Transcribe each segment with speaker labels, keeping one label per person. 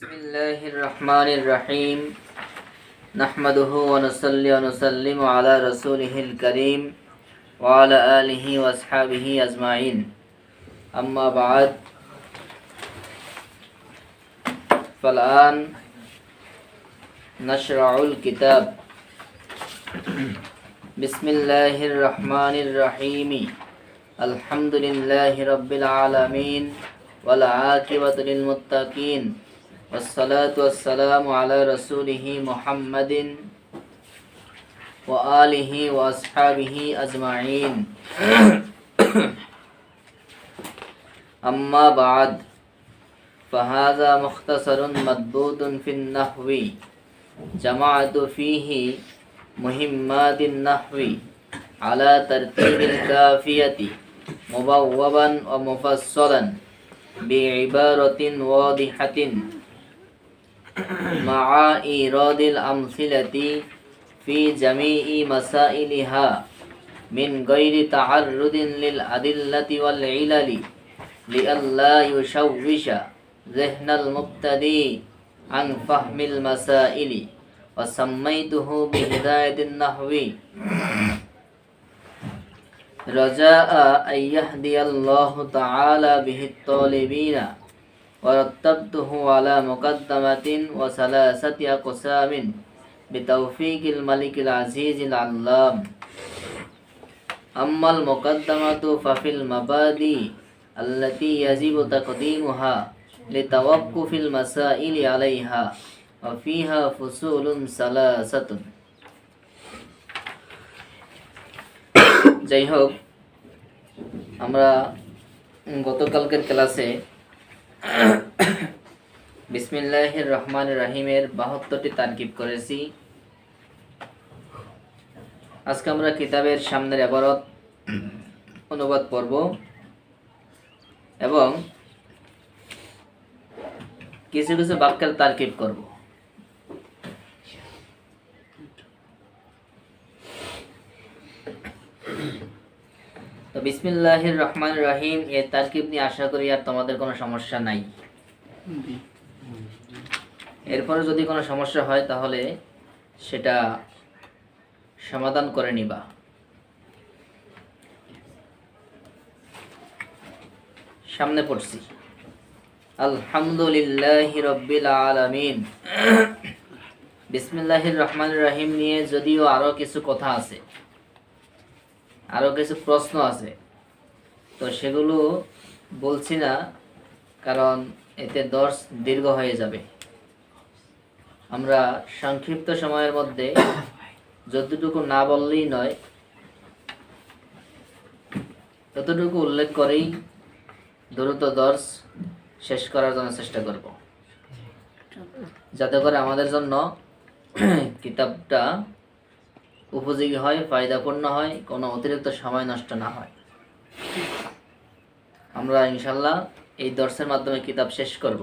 Speaker 1: बिस्मिल्लाहिर रहमानिर रहीम नहमदुहु व नुसल्ली व नुसल्लिमु अला रसूलिहिल करीम व अला आलिहि व अस्हाबिहि अजमाइन अम्मा बाद फलान नशरउल किताब बिस्मिल्लाहिर रहमानिर रहीम अल्हम्दुलिल्लाहि रब्बिल आलमीन वल आकिबतु लिल मुत्तकीन वस्सलातु वस्सलामु अला रसूलिहि मुहम्मदिन व आलिहि व अस्हाबिहि अजमाइन अम्मा बाद फहाज़ा मुख्तसरुन मदबूतुन फिन नहवी जमाअतु फीही मुहिम्मातिन नहवी अला तरतीबिल काफियति मुबव्वबन व मुफस्सलन बिइबारतिन वादिहतिन मआ इरादिल अमसिलति फी जमीई मसाइलिहा मिन गैरि तअर्रुदिन लिल अदिल्लति वल इललि लिअल्ला युशव्विश ज़हनल मुब्तदी अन फहमिल मसाइलि व सम्मैतुहु बिहिदायतिन नहवी रजाअ अन यहदियल्लाहु तआला बिहित तालिबीना वरत्तबतुहु अला मुक़द्दमतिन व सलासति अक़सामिन बितौफ़ीक़िल मलिकिल अज़ीज़िल अल्लाम अम्मल मुक़द्दमतु फ़फ़िल मबादी अल्लती यजिबु तक़दीमुहा लितवक्कुफ़िल मसाइल अलैहा व फ़ीहा फ़ुसूलुन सलासतुन। যাই হোক, আমরা গতকালকের ক্লাসে বিসমিল্লাহির রহমানির রহিমের 72টি তারকিব করেছি। আজকে আমরা কিতাবের সামনের ইবারত অনুবাদ পড়ব এবং কিছু কিছু বাক্যের তারকিব করব। তো বিসমিল্লাহির রহমানির রহিম এর তারকিব নিয়ে আশা করি আর তোমাদের কোনো সমস্যা নাই। এরপরে যদি কোনো সমস্যা হয় তাহলে সেটা সমাধান করে নিবা। সামনে পড়ছি আলহামদুলিল্লাহি রাব্বিল আলামিন। বিসমিল্লাহির রহমানির রহিম নিয়ে যদিও আরো কিছু কথা আছে, আরো কিছু প্রশ্ন আছে, তো সেগুলো বলছি না কারণ এতে দর্স দীর্ঘ হয়ে যাবে। আমরা সংক্ষিপ্ত সময়ের মধ্যে যতটুকু না বললেই নয় ততটুকু উল্লেখ করেই দ্রুত দর্স শেষ করার জন্য চেষ্টা করব, যাতে করে আমাদের জন্য কিতাবটা উপযোগী হয়, ফায়দাপূর্ণ হয়, কোনো অতিরিক্ত সময় নষ্ট না হয়। আমরা ইনশাল্লাহ এই দর্সের মাধ্যমে কিতাব শেষ করব।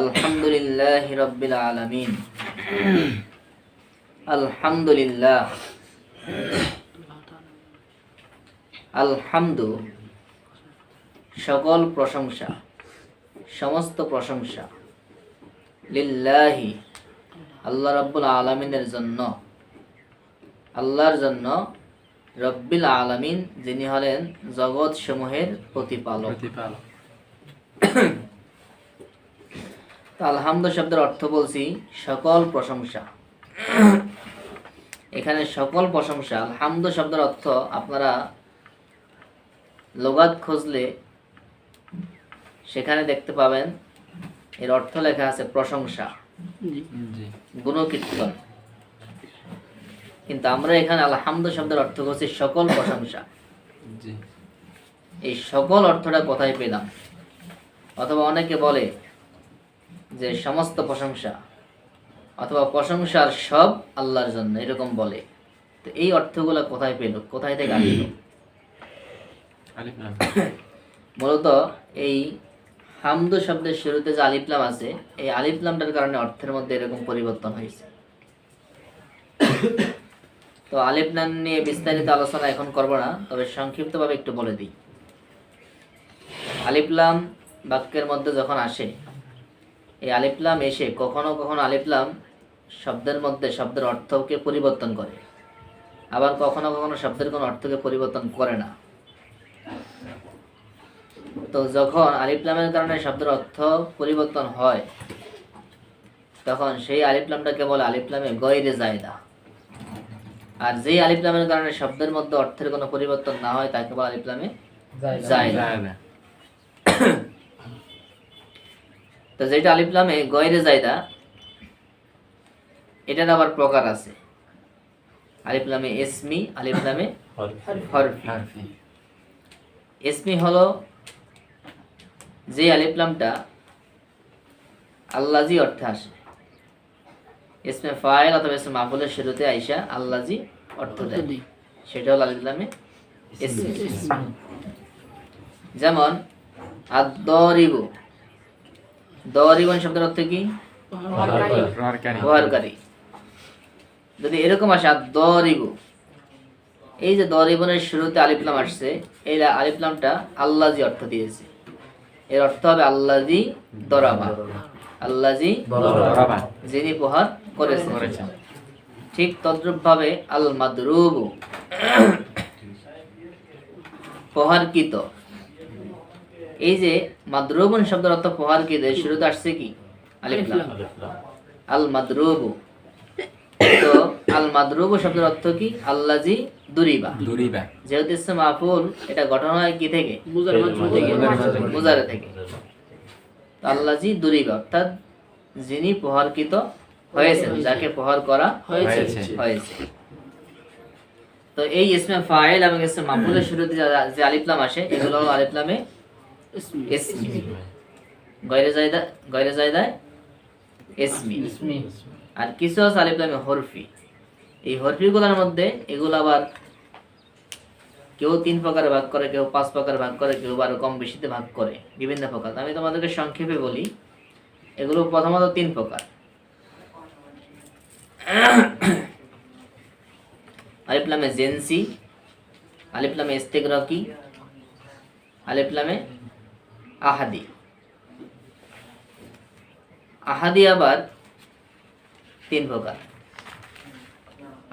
Speaker 1: আলহামদুলিল্লাহি রাব্বিল আলামিন। আলহামদুলিল্লাহ, আলহামদু সকল প্রশংসা, সমস্ত প্রশংসা, লিল্লাহি আল্লাহ রাব্বুল আলামিনের জন্য, আল্লাহর জন্য, রব্বিল আলামিন যিনি হলেন জগৎ সমূহের প্রতিপালক। তো আলহামদু শব্দের অর্থ বলছি সকল প্রশংসা। এখানে সকল প্রশংসা, আলহামদু শব্দের অর্থ আপনারা লুগাত খুঁজলে সেখানে দেখতে পাবেন এর অর্থ লেখা আছে প্রশংসা, গুণকীর্তন। কিন্তু আমরা এখানে আলহামদু শব্দের অর্থ করছি সকল প্রশংসা। এই সকল অর্থটা কোথায় পেলাম? অথবা অনেকে বলে যে সমস্ত প্রশংসা অথবা প্রশংসার সব আল্লাহর জন্য, এরকম বলে। তো এই অর্থগুলো কোথায় পেল, কোথায় থেকে আসলো? মূলত এই হামদু শব্দের শুরুতে যে আলিফ লাম আছে, এই আলিফ লামটার কারণে অর্থের মধ্যে এরকম পরিবর্তন হয়েছে। তো আলিফ লাম নিয়ে বিস্তারিত আলোচনা এখন করব না, তবে সংক্ষিপ্তভাবে একটু বলে দিই। আলিফ লাম বাক্যের মধ্যে যখন আসে, এই আলিফ লাম এসে কখনো কখনো আলিফ লাম শব্দের মধ্যে শব্দের অর্থকে পরিবর্তন করে, আবার কখনো কখনো শব্দের কোনো অর্থকে পরিবর্তন করে না। তো যখন আলিফ লামের কারণে শব্দের অর্থ পরিবর্তন হয়, তখন সেই আলিফ লামটাকে বলে আলিফ লামে গয়রে জায়দা। আর যেই আলিফ লামের কারণে শব্দের মধ্যে অর্থের কোনো পরিবর্তন না হয় তাকে বলে আলিফ লামে জায়দা। তো যেটা আলিফ লামে গয়রে জায়দা, এটার আবার প্রকার আছে। আলিফ লামে ইসমি, আলিফ লামে হরফি। ইসমি হলো যে আলিফ লামটা আল্লাজি অর্থে আসে, ইসমে ফাইল অথবা ইসমে মাফউলের শুরুতে আইসা আল্লাজি অর্থ দেয়, সেটা হলো আলিফ লামে ইসমি। যেমন আদ-দারিবু, দারিবুন শব্দের অর্থ কি? প্রহারকারী। যদি এরকম আসে আদ-দারিবু, এই যে দারিবুনের শুরুতে আলিফ লাম আসছে, এই আলিফ লামটা আল্লাজি অর্থ দিয়েছে, এর অর্থ হবে আল্লাজি দরাবা, আল্লাজি যিনি প্রহার করেছেন। ঠিক তদ্রূপ ভাবে আল মাদরুবু, প্রহারকৃত। এই যে মাদরুবুন শব্দের অর্থ প্রহারকৃত, শুরুতে আসছে কি? আলিফ লাম, আল মাদরুবু। তো আল মাদরুবু শব্দের অর্থ কি? আল্লাজি দুরিবা। যেহেতু ইসমে মাফউল, এটা গঠন হয় কি থেকে? মুজারে থেকে। আল্লাজি দুরিবা অর্থাৎ যিনি প্রহারকৃত হয়েছেন, যাকে প্রহার করা হয়েছে। তো এই ইসমে ফাইল এবং ইসমে মাফউলের শুরুতে যে আলিফ লাম আসে, এগুলো হলো আলিফ লামে ইসমি, গয়রে জায়দা ইসমি। আর কিছু আছে আলিফ লামে হরফি। এই হরফিগুলোর মধ্যে এগুলো আবার কেউ 3 প্রকারে ভাগ করে, কেউ 5 প্রকারে ভাগ করে, কেউ আরো কম বেশিতে ভাগ করে, বিভিন্ন প্রকার। আমি তোমাদেরকে সংক্ষেপে বলি, এগুলো প্রথমত 3 প্রকার। আলিফ লামে জিনসি, আলিফ লামে ইস্তিগরাকি, আলিফ লামে আহাদি। আহাদি আবার 3 প্রকার,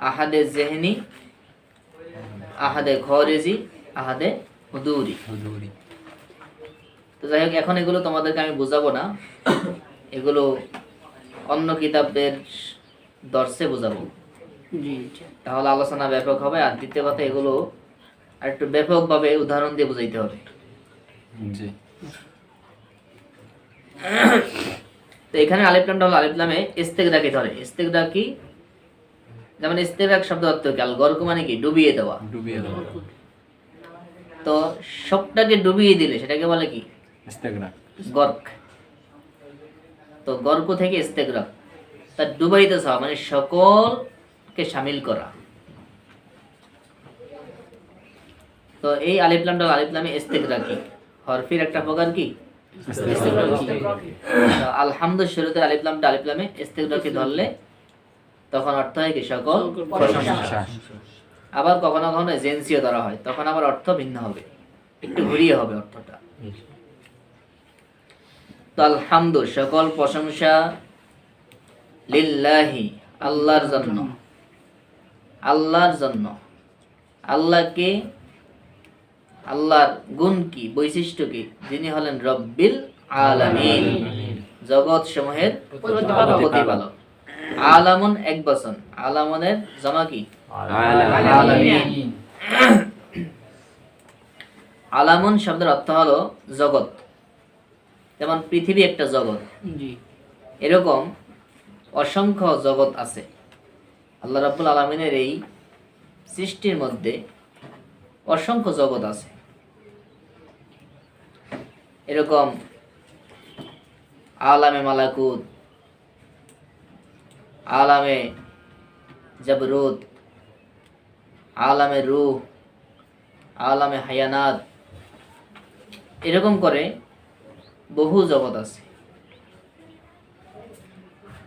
Speaker 1: আহাদে জেহনি, আহাদে খরিজি, আহাদে হুদুরি। তো যাই হোক, এখন এগুলো তোমাদেরকে আমি বুঝাবো না, এগুলো অন্য কিতাবের দর্শে বুঝাবো, তাহলে আলোচনা ব্যাপক হবে। আর দ্বিতীয় কথা, এগুলো আর একটু ব্যাপকভাবে উদাহরণ দিয়ে বুঝাইতে হবে। তো এখানে আলিফ লামটা হলো আলিফ লামে ইস্তিগরাকি ধরে। ইস্তিগরাকি যেমন ইস্তিগরাক শব্দ অর্থ কি? আল গরক মানে কি? ডুবিয়ে দেওয়া। তো সবটাকে ডুবিয়ে দিলে সেটাকে বলে কি? গর্ক। তো গর্ক থেকে ইস্তিগরাক, তা ডুবাইতে চাওয়া মানে সকলকে শামিল করা। তো এই আলিফ লামটা আলিফ লামে ইস্তিগরাকি, হরফির একটা প্রকার কি? আলহামদু শুরুতে আলিফ লামটা আলিফ লামে ইস্তিগরাকি ধরলে তখন অর্থ হয় কি? সকল প্রশংসা। আবার কখনো কখনো জেন্সিও ধরা হয়, তখন আবার অর্থ ভিন্ন হবে, একটু ঘুরিয়ে হবে অর্থটা। তো আলহামদু সকল প্রশংসা, লিল্লাহি আল্লাহর জন্য, আল্লাহর জন্য। আল্লাহকে, আল্লাহর গুণ কি, বৈশিষ্ট্য কি? যিনি হলেন রব্বিল আলামিন, জগৎ সমূহের প্রতিপালক। আলামুন এক বচন, আলামনের জমা কি? আলামিন। আলামুন শব্দের অর্থ হলো জগৎ, যেমন পৃথিবী একটা জগৎ, এরকম অসংখ্য জগৎ আছে। আল্লাহ রাব্বুল আলামিনের এই সৃষ্টির মধ্যে অসংখ্য জগৎ আছে। এরকম আলামে মালাকুত, আলামে জাবরুত, আলামে রূহ, আলামে হায়ানাত, এরকম করে বহু জগৎ আছে।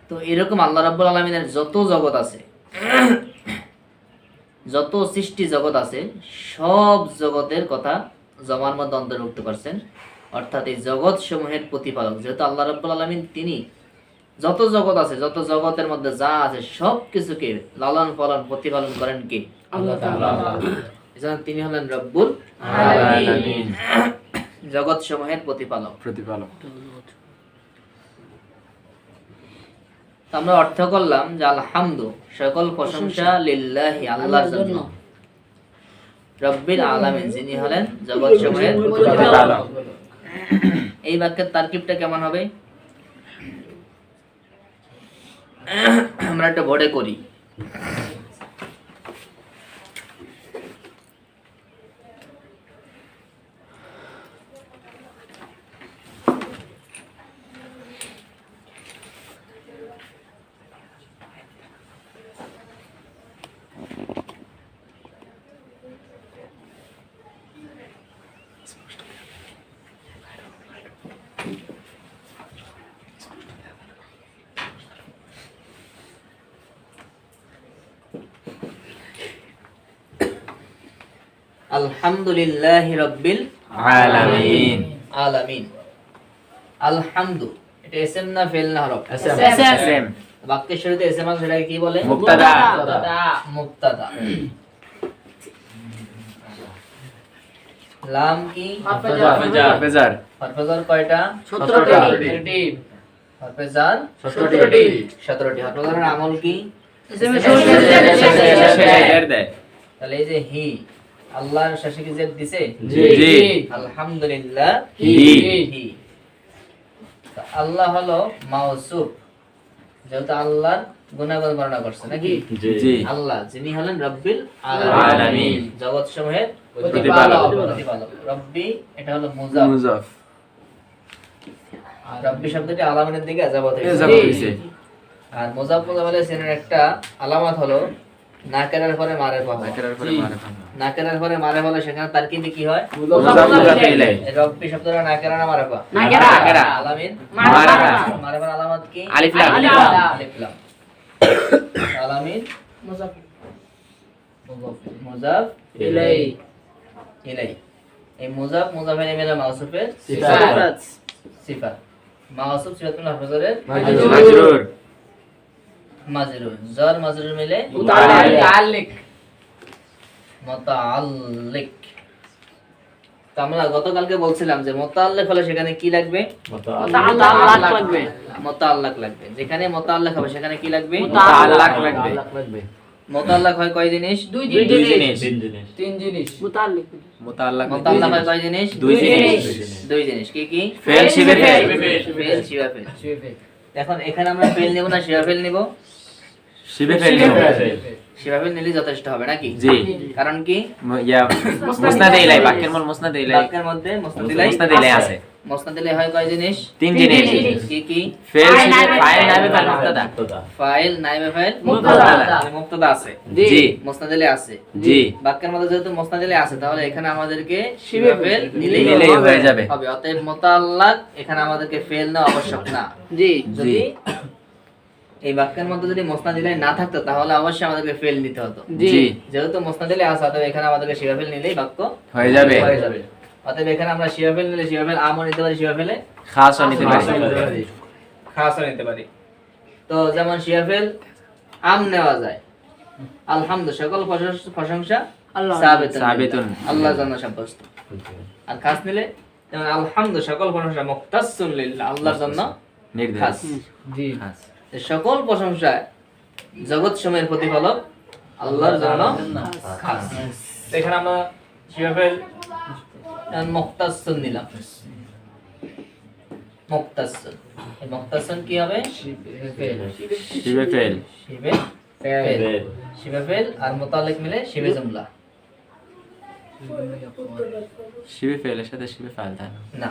Speaker 1: তো এরকম আল্লাহ রাব্বুল আলামিনের যত জগৎ আছে, যত সৃষ্টি জগৎ আছে, সব জগতের কথা জমার মধ্যে অন্তর্ভুক্ত করছেন, অর্থাৎ এই জগৎ সমূহের প্রতিপালক। যেহেতু আল্লাহ রাব্বুল আলামিন তিনি যত জগৎ আছে, যত জগতের মধ্যে যা আছে সব কিছুকে লালন পালন প্রতিপালন করেন কে? আল্লাহ তাআলা। এজন্য তিনি হলেন রব্বুল আলামিন, জগৎ সমূহের প্রতিপালক। আমরা অর্থ করলাম যে আলহামদু, সকল প্রশংসা, লিল্লাহি, আল্লাহর জন্য, রব্বিল আলামিন, যিনি হলেন জগৎ সমূহের প্রতিপালক। এই বাক্যের তারকিবটা কেমন হবে? আমরা একটা বোর্ডে করি। আলহামদুলিল্লাহি রাব্বিল আলামিন। আলামিন, আলহামদু, এটা এসএম না ফেল না হরফ? এসএম। বাক্যের শুরুতে এসএম আছে, সেটাকে কি বলে? মুবতাদা। মুবতাদা। লাম কি? হারফেজার। হারফেজার কয়টা? 17টি। হারফেজার 17টি। 17টি। হারফেজারের আমল কি? তাহলে এই যে হি, আল্লাহর শেষে কি জেদ দিছে? জি। আলহামদুলিল্লাহ হি। আল্লাহ হলো মাওসুফ, যেহেতু আল্লাহর গুণাগুণ বর্ণনা করছে নাকি? জি। আল্লাহ যিনি হলেন রব্বিল আলামিন, জগৎ সমূহের প্রতিপালক। রব্বি এটা হলো মুজাফ। রব্বি শব্দটি আলামিনের দিকে যাবত হয়েছে। আর মুজাফ মুজাফের সিনের একটা আলামত হলো নাকেরার পরে মারিফা। নাকেরার পরে মারিফা হলে সেখানে তারকিবে কি হয়? রব্বি শব্দটা নাকেরা না মারিফা? নাকেরা। আলামিন মারিফা। মারিফার আলামত কি? আলিফ লাম। আলিফ লাম। আলামিন মুজাফ ইলাই। ইলাই, এই মুজাফ মুজাফের মিলে মাউসুফের সিফাত। সিফাত মাউসুফ সিফাতুল হাফেজারের মাজরুর। মাজরুর, জার মাজরুর মিলে মুতাআল্লিক। মুতাআল্লিক। আমরা গতকালকে বলছিলাম যে মুতাআল্লিক হলে সেখানে কি লাগবে? মুতাআল্লাক লাগবে। মুতাআল্লাক লাগবে। যেখানে মুতাআল্লাক হবে সেখানে কি লাগবে? মুতাআল্লাক লাগবে। মুতাআল্লাক হয় কয় জিনিস? দুই জিনিস। তিন জিনিস। মুতাআল্লাক হয় কয় জিনিস? দুই জিনিস। কি কি? ফেল, শিবে ফেল। ফেল, শিবে ফেল। এখন এখানে আমরা ফেল নেব না শিবে ফেল নেব? শিবে ফেল নেব। শিবে ফেল নিলে যথেষ্ট হবে নাকি? জি। কারণ কি? মুসনাদে ইলাই, বাক্যের মূল মুসনাদে ইলাই। বাক্যের মধ্যে মুসনাদে ইলাই আছে। মুসনাদে ইলাই হয় কয় জিনিস? তিন জিনিস। কি কি? ফেল, শিবে, ফাইল, নাইবে ফাইল, মুবতাদা। ফাইল, নাইবে ফাইল, মুবতাদা। মুবতাদা আছে। জি। মুসনাদে ইলাই আছে। জি। বাক্যের মধ্যে যেহেতু মুসনাদে ইলাই আছে, তাহলে এখানে আমাদেরকে শিবে ফেল নিলেই হয়ে যাবে। হবে। অতএব মুতাআল্লাক এখানে আমাদেরকে ফেল না আবশ্যক না। জি। যদি এই বাক্যের মধ্যে যদি মুসনাদ ইলাই না থাকতো তাহলে অবশ্যই আমাদেরকে ফেল নিতে হতো। জি। যেহেতু মুসনাদ ইলাই আছে, অতএব এখানে আমাদেরকে শিবা ফেল নিলেই বাক্য হয়ে যাবে। অতএব এখানে আমরা শিবা ফেল নিলে শিবা ফেল আমও নিতে পারি, শিবা ফেলে খাসও নিতে পারি। খাসও নিতে পারি। তো যেমন শিবা ফেল আম নেওয়া যায়। আলহামদু, সকল প্রশংসা সাবিতুন, আল্লাহর জন্য সাব্যস্ত। আর খাস নিলে যেমন আলহামদু, সকল প্রশংসা মুখতাসসুন লিল্লাহ, আল্লাহর জন্য খাস। জি। সকল প্রশংসা জগৎ সমূহের প্রতিপালক আল্লাহর জন্য খাস। এখানে আমরা শিবাফেল মুখতাসসুন নিলাম। মুখতাসসুন, এই মুখতাসসুন কি হবে? শিবাফেল। শিবাফেল আর মুতাআল্লিক মিলে শিবে জুমলা। শিবে ফেলের সাথে শিবে ফাইল থাকে না।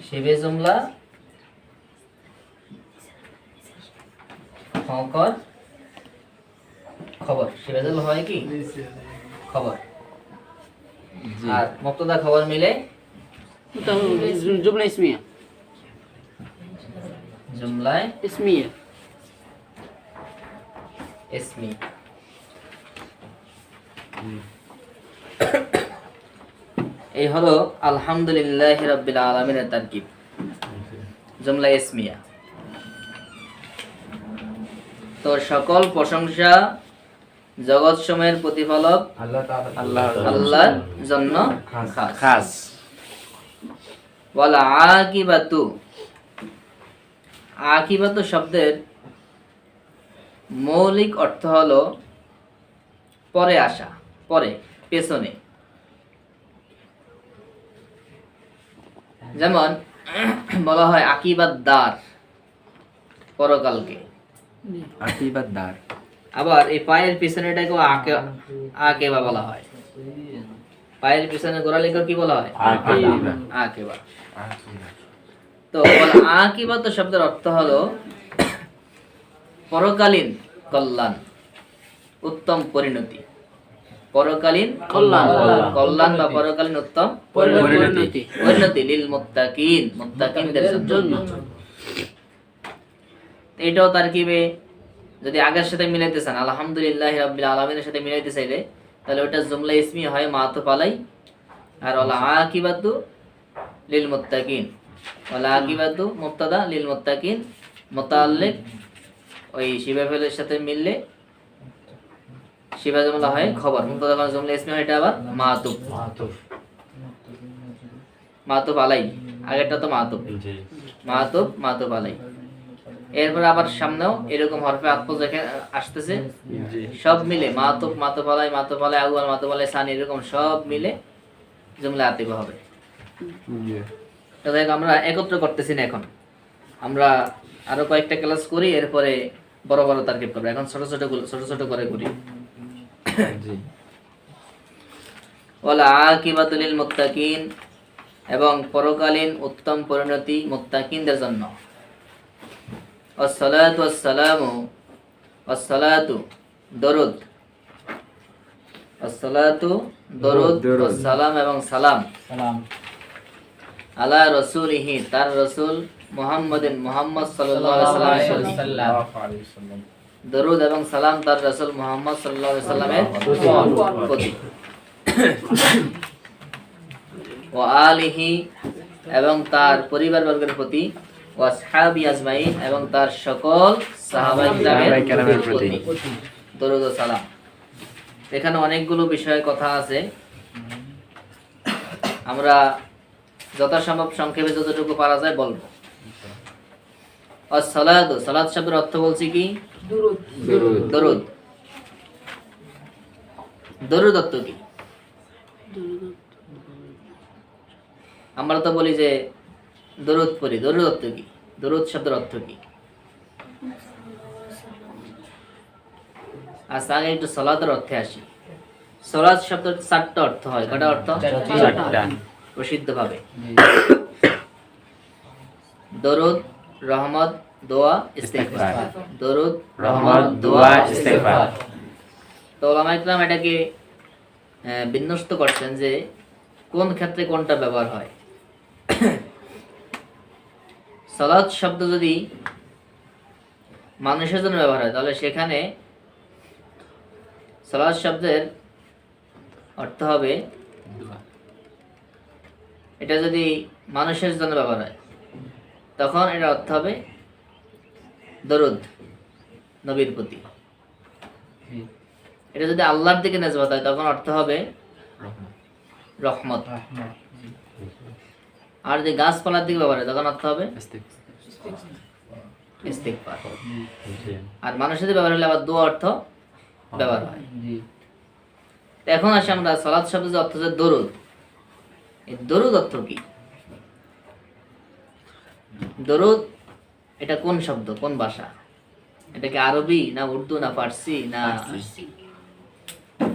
Speaker 1: শিবে জুমলা খবর। খবর শিবে জুমলা হয় কি? খবর। আর মুবতাদা খবর মিলে জুমলা ইসমিয়া। জুমলায় ইসমিয়া। ইসমি। এই হলো আলহামদুলিল্লাহি রাব্বিল আলামিনের তারকিব, জুমলা ইসমিয়া। তো সকল প্রশংসা জগৎ সময়ের প্রতিপালক আল্লাহর জন্য খাস। ওয়াল আকিবাতু, আকিবাতু শব্দের মৌলিক অর্থ হলো পরে আসা, পরে, পেছনে। যেমন বলা হয় আকিবাত দার, পরকালকে
Speaker 2: আকিবাত দার।
Speaker 1: আবার এই পায়ের পিছনেটাকেও আকেবা বলা হয়। পায়ের পিছনে গোড়ালিকে কি বলা হয়? আকেবা। তো আকিবা তো শব্দের অর্থ হলো পরকালীন কল্যাণ, উত্তম পরিণতি। পরকালীন কল্যাণ বা পরকালীন উত্তম পরিণতি লিল মুত্তাকিন, মুত্তাকিনদের জন্য। এটাও তারকিবে যদি আগের সাথে মিলাইতে চান, আলহামদুলিল্লাহি রাব্বিল আলামিনের সাথে মিলাইতে চাইলে, তাহলে ওটা জুমলা ইসমি হয় মাতুফ আলাই। আর ওয়াল আকিবাতু লিল মুত্তাকিন, ওয়াল আকিবাতু মুবতাদা লিল মুত্তাকিন, মুতাআল্লিক ওই শিবা ফেলের সাথে মিললে শিবা জুমলা হয় খবর, মুবতাদা যখন জুমলা ইসমি হয় এটা আবার মাতুফ, মাতুফ আলাই। আগেরটা তো মাতুফ, মাতুফ মাতুফ আলাই। এরপর আবার সামনেও এরকম হরফে আতফ যেখানে আসতেছে সব মিলে মাতুফ, মাতুফ আলাই, মাতুফ আলাই আউয়াল, মাতুফ আলাই সানি, এরকম সব মিলে জুমলা আতিফা হবে। তো দেখ আমরা একত্র করতেছি না, এখন আমরা আরো কয়েকটা ক্লাস করি, এরপরে বড় বড় তারকিব করব। এখন ছোট ছোট করে করি। ওয়ালা আকিবাতুল লিল মুত্তাকিন, এবং পরকালীন উত্তম পরিণতি মুত্তাকিনদের জন্য। আসসালাতু ওয়াসসালামু, আসসালাতু দরুদ, আসসালাতু দরুদ, সালাম এবং সালাম আলা রাসূলিহি, তার রাসূল মুহাম্মাদিন, মুহাম্মদ সাল্লাল্লাহু আলাইহি ওয়াসাল্লাম। দরুদ এবং সালাম তার রাসূল মুহাম্মদ সাল্লাল্লাহু আলাইহি ওয়াসাল্লামের প্রতি। ওয়া আলিহি, এবং তার পরিবারবর্গের প্রতি। ওয়া আসহাবি আজমাইন, এবং তার সকল সাহাবায়ে কেরামের প্রতি দরুদ ও সালাম। এখানে অনেকগুলো বিষয়ে কথা আছে, আমরা যথাসম্ভব সংক্ষেপে যতটুকু পারা যায় বলবো। আসসালাতু, সালাত শব্দের অর্থ বলছি কি? দরুদ। দরুদ অর্থ কি? আমরা তো বলি যে দরুদ পড়ি, দরুদ অর্থ কি? দরুদ শব্দের অর্থ কি? আচ্ছা, আগে একটু সালাতের অর্থে আসি। সালাত শব্দের 4টা অর্থ হয়। কয়টা অর্থ? 4টা প্রসিদ্ধ ভাবে। দরুদ, রহমত, দোয়া, ইস্তিগফার। দরুদ, রহমত, দোয়া, ইস্তিগফার। তো উলামায়ে কেরাম এটাকে বিন্যস্ত করছেন যে কোন ক্ষেত্রে কোনটা ব্যবহার হয়। সালাত শব্দ যদি মানুষের জন্য ব্যবহার হয়, তাহলে সেখানে সালাত শব্দের অর্থ হবে, এটা যদি মানুষের জন্য ব্যবহার হয় তখন এটা অর্থ হবে দরুদ, নবীর প্রতি। এটা যদি আল্লাহর দিকে নিসবত হয় তখন অর্থ হবে রহমত। আর যদি গাছপালার দিকে ব্যবহার হয় তখন অর্থ হবে ইস্তিগফার। আর মানুষের দিকে ব্যবহার হলে আবার দোয়া অর্থ ব্যবহার হয়। এখন আসি আমরা সালাত শব্দের অর্থ হচ্ছে দরুদ। এই দরুদ অর্থ কি? দরুদ এটা কোন শব্দ, কোন ভাষা? এটা কি আরবি না উর্দু না ফার্সি না?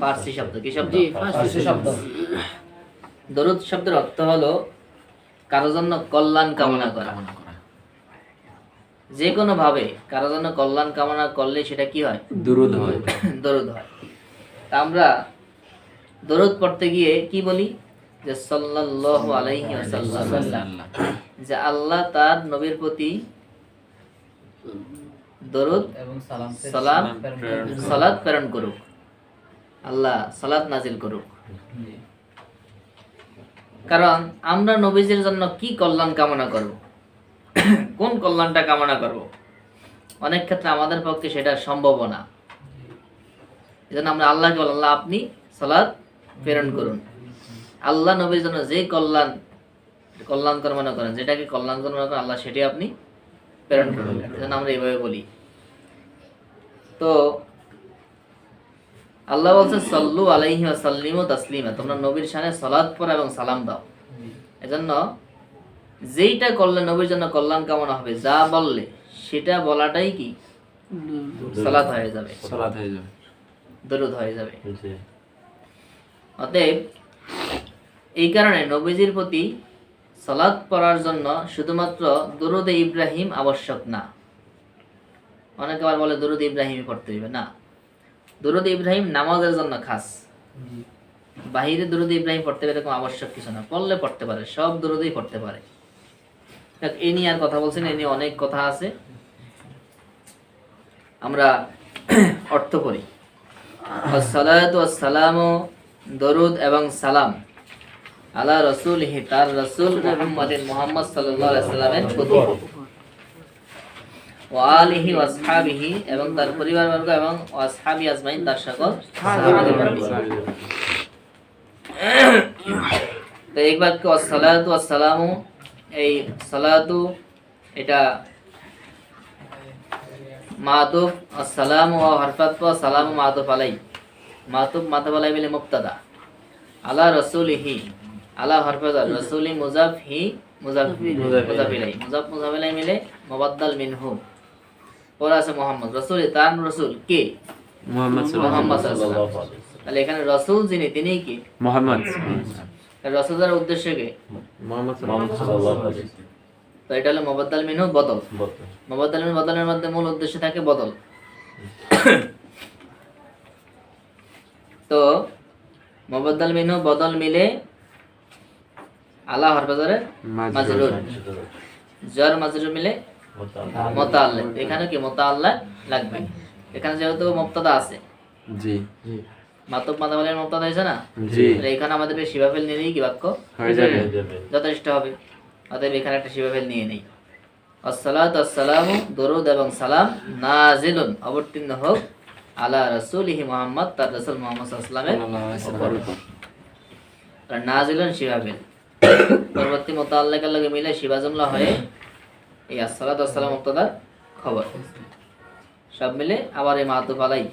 Speaker 1: ফার্সি শব্দ। কি শব্দ? ফার্সি শব্দ। দরুদ শব্দের অর্থ হলো কারো জন্য কল্যাণ কামনা করা। যে কোনো ভাবে কারো জন্য কল্যাণ কামনা করলে সেটা কি হয়?
Speaker 2: দরুদ হয়।
Speaker 1: দরুদ হয়। তা আমরা দরুদ পড়তে গিয়ে কি বলি? যে সাল্লাল্লাহু আলাইহি ওয়াসাল্লাম, যে আল্লাহ তার নবীর প্রতি দরুদ এবং সালাত প্রেরণ করুক। আল্লাহ সালাত নাজিল করুক। কারণ আমরা নবীজির জন্য কি কল্যাণ কামনা করব, কোন কল্যাণটা কামনা করব, অনেক ক্ষেত্রে আমাদের পক্ষে সেটা সম্ভব না। এজন্য আমরা আল্লাহকে বলি, আল্লাহ আপনি সালাত প্রেরণ করুন। আল্লাহ নবীর জন্য যে কল্যাণকর মনে করেন, যেটাকে কল্যাণকর মনে করেন, আল্লাহ সেটি আপনি প্রেরণ করুন। এজন্য আমরা এইভাবে বলি। তো আল্লাহ বলছে সাল্লু আলাইহি ওয়া সাল্লিমু তাসলিমা, তোমরা নবীর শানে সালাত পড়ো এবং সালাম দাও। এজন্য যেইটা করলে নবীর জন্য কল্যাণ কামনা হবে, যা বললে সেটা বলাটাই কি সালাত হয়ে যাবে,
Speaker 2: সালাত হয়ে যাবে,
Speaker 1: দরুদ হয়ে যাবে। অতএব এই কারণে নবীজির প্রতি সালাত পড়ার জন্য শুধুমাত্র দরুদে ইব্রাহিম আবশ্যক না। অনেকে আবার বলে দরুদ ইব্রাহিমই পড়তে হইবে, না, দরুদ ইব্রাহিম নামাজের জন্য খাস, বাহিরে দরুদ ইব্রাহিম পড়তে হবে এরকম আবশ্যক কিছু না। পড়লে পড়তে পারে, সব দরুদেই পড়তে পারে। এ নিয়ে আর কথা বলছেন, এ নিয়ে অনেক কথা আছে, আমরা অর্থ করি। আসসালাতু ওয়াসসালামু, দরুদ এবং সালাম, আলা রাসূলিহি, তার রাসূল মুহাম্মদ সাল্লাল্লাহু আলাইহি সাল্লামের প্রতি, ওয়া আলিহি ওয়া আসহাবিহি, এবং তার পরিবারবর্গ, এবং আসহাবি আজমাইন, তার সকল সাহাবাদের প্রতি। তো এই বাক্য আসসালাতু ওয়াসসালামু, এই সালাতু এটা মাতুফ, আসসালামু ওয়া হরফাত ওয়া সালামু মাতুফ আলাই, মাতুফ মাতুফ আলাই মিলে মুবতাদা, আলা রাসূলিহি, আলা হরফাত, রাসূলি মুজাফ, হি মুজাফ ইলাই, মুজাফ মুজাফ ইলাই মিলে মুবাদ্দাল মিনহু, পরে আছে মুহাম্মদ, রাসূলি তার রাসূল কে,
Speaker 2: মুহাম্মদ
Speaker 1: সাল্লাল্লাহু আলাইহি ওয়াসাল্লাম। তাহলে এখানে রাসূল যিনি, তিনি কি
Speaker 2: মুহাম্মদ,
Speaker 1: রাসূলের উদ্দেশ্য কে
Speaker 2: মুহাম্মদ সাল্লাল্লাহু আলাইহি ওয়াসাল্লাম।
Speaker 1: তো এটা হলো মুবাদ্দাল মিনহু, বদল। মুবাদ্দাল মিনহু বদলের মধ্যে মূল উদ্দেশ্য থাকে বদল। তো মুবাদ্দাল মিনহু বদল মিলে আলা হরফাজারে মাজরুর, জার মাজরুর মিলে মুতাআল্লিক। এখানে কি মুতাআল্লিক লাগবে, এখানে যেহেতু মুবতাদা আছে,
Speaker 2: জি
Speaker 1: মাতুব মাদাওয়ালের মুবতাদা আছে না,
Speaker 2: জি,
Speaker 1: তাহলে এখানে আমাদের শিবাফেল নিলেই কি বাক্য
Speaker 2: হয়ে যাবে,
Speaker 1: যথেষ্ট হবে। অতএব এখানে একটা শিবাফেল নিয়ে নেই। আসসালাতু আসসালামু, দরুদ এবং সালাম, নাজিলুন অবতীর্ণ হোক, আলা রাসূলিহি মুহাম্মদ, তার রাসূল মুহাম্মদ সাল্লাল্লাহু আলাইহি ওয়াসাল্লাম। নাজিলুন শিবাফেল, পরবর্তী মুতাআল্লিকের লগে মিলে শিবা জুমলা হয়ে এই আসসালাতু আসসালামু মুবতাদা খবর সব মিলে আবার এই মাতুফ আলাই,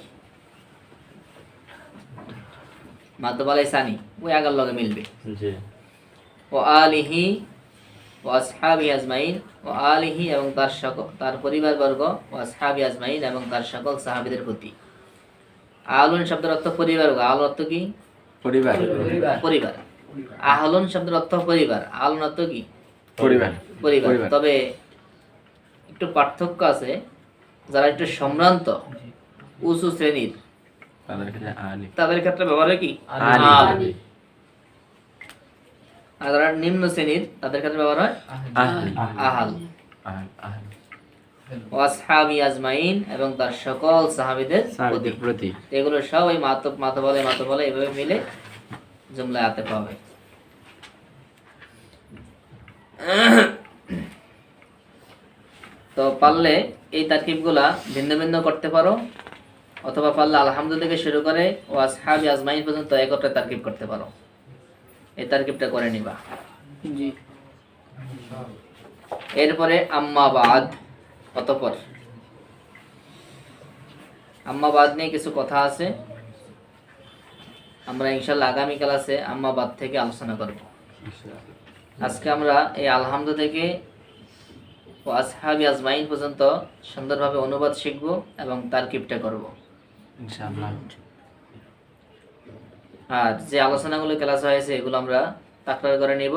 Speaker 1: মাতুফ আলাই সানি ওই আগের লগে মিলবে। ও আলিহি ও আসহাবি আজমাইন, ও আলিহি এবং তার সকল, তার পরিবারবর্গ, ও আসহাবি আজমাইন এবং তার সকল সাহাবীদের প্রতি। আহলুন শব্দের অর্থ পরিবার, আহলুন অর্থ কি
Speaker 2: পরিবার,
Speaker 1: পরিবার। আহলুন শব্দের অর্থ পরিবার, আহলুন অর্থ কি
Speaker 2: পরিবার,
Speaker 1: পরিবার। তবে একটু পার্থক্য আছে, যারা একটু সম্ভ্রান্ত উঁচু শ্রেণীর তাদের ক্ষেত্রে ব্যবহার হয় কি আল, আর যারা নিম্ন শ্রেণীর তাদের ক্ষেত্রে ব্যবহার হয় আহাল। ওয়াসহাবি আজমাইন এবং তার সকল সাহাবীদের প্রতি। এগুলো সব ওই মাতুব বলে এভাবে মিলে জুমলায় আতে পাবে। তো পারলে এই তারকিবগুলা ভিন্ন ভিন্ন করতে পারো, অথবা পারলে আলহামদুলিল্লাহ থেকে শুরু করে ওয়াসহাবি আজমাইন পর্যন্ত একত্রে তারকিব করতে পারো। এই তারকিবটা করে নিবা। এরপরে আম্মা বাদ, অতঃপর আম্মা বাদ নিয়ে কিছু কথা আছে, আমরা ইনশাআল্লাহ আগামী ক্লাসে আম্মা বাদ থেকে আলোচনা করব। আজকে আমরা এই আলহামদু থেকে ও আসহাবি আজমাইন পর্যন্ত সুন্দরভাবে অনুবাদ শিখব এবং তারকিবটা করব
Speaker 2: ইনশাআল্লাহ।
Speaker 1: আর যে আলোচনাগুলো ক্লাস হয়েছে এগুলো আমরা তাকরার করে নিব,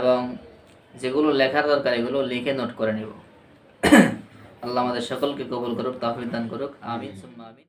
Speaker 1: এবং যেগুলো লেখার দরকার এগুলো লিখে নোট করে নিব। আল্লাহ আমাদের সকলকে কবুল করুক, তাওফিক দান করুক, আমিন সুম্মা আমিন।